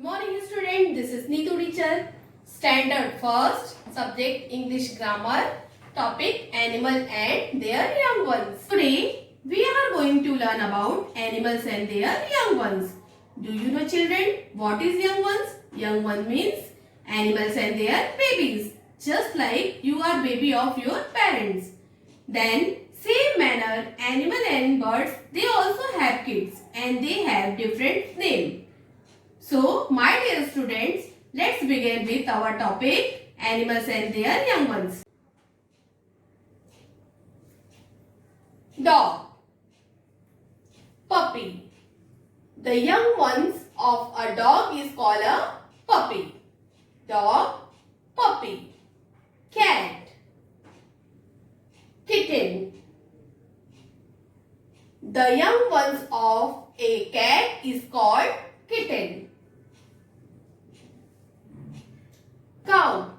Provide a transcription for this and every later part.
morning student, this is Neetu teacher. Standard first, subject English grammar, topic animal and their young ones. Today we are going to learn about animals and their young ones. Do you know children what is young ones? Young one means animals and their babies. Just like you are baby of your parents. Then same manner animal and birds they also have kids and they have different names. So, my dear students, let's begin with our topic, animals and their young ones. Dog, puppy. The young ones of a dog is called a puppy. Dog, puppy. Cat, kitten. The young ones of a cat is called kitten. Cow,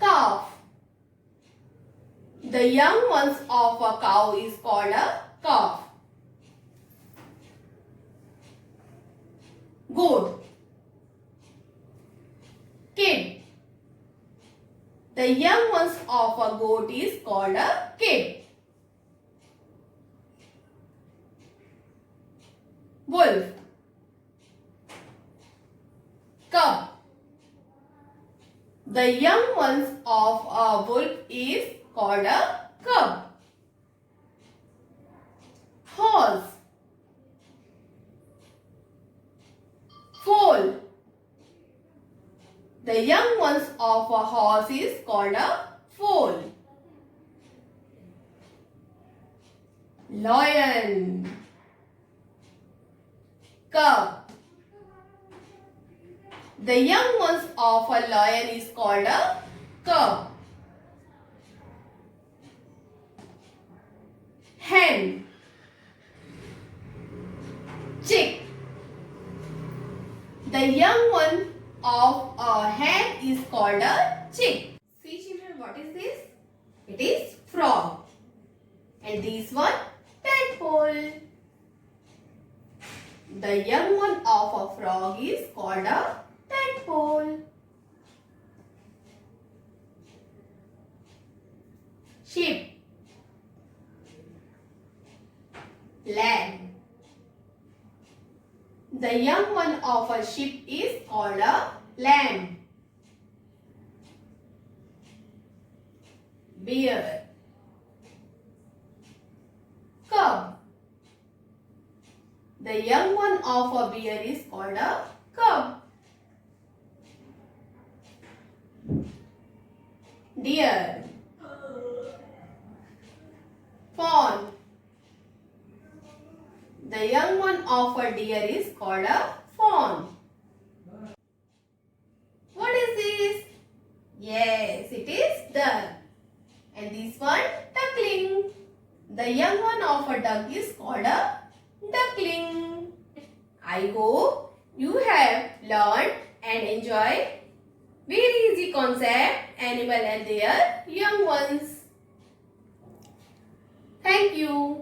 calf. The young ones of a cow is called a calf. Goat, kid. The young ones of a goat is called a kid. Wolf, cub. The young ones of a wolf is called a cub. Horse, foal. The young ones of a horse is called a foal. Lion, cub. The young ones of a lion is called a cub. Hen, chick. The young one of a hen is called a chick. See children, what is this? It is frog. And this one, tadpole. The young one of a frog is called a tadpole. Sheep, lamb. The young one of a sheep is called a lamb. Bear, cub. The young one of a bear is called a cub. Deer, fawn. The young one of a deer is called a fawn. What is this? Yes, it is duck. And this one, duckling. The young one of a duck is called a duckling. I hope you have learned and enjoyed very easy concept, animal and their young ones. Thank you.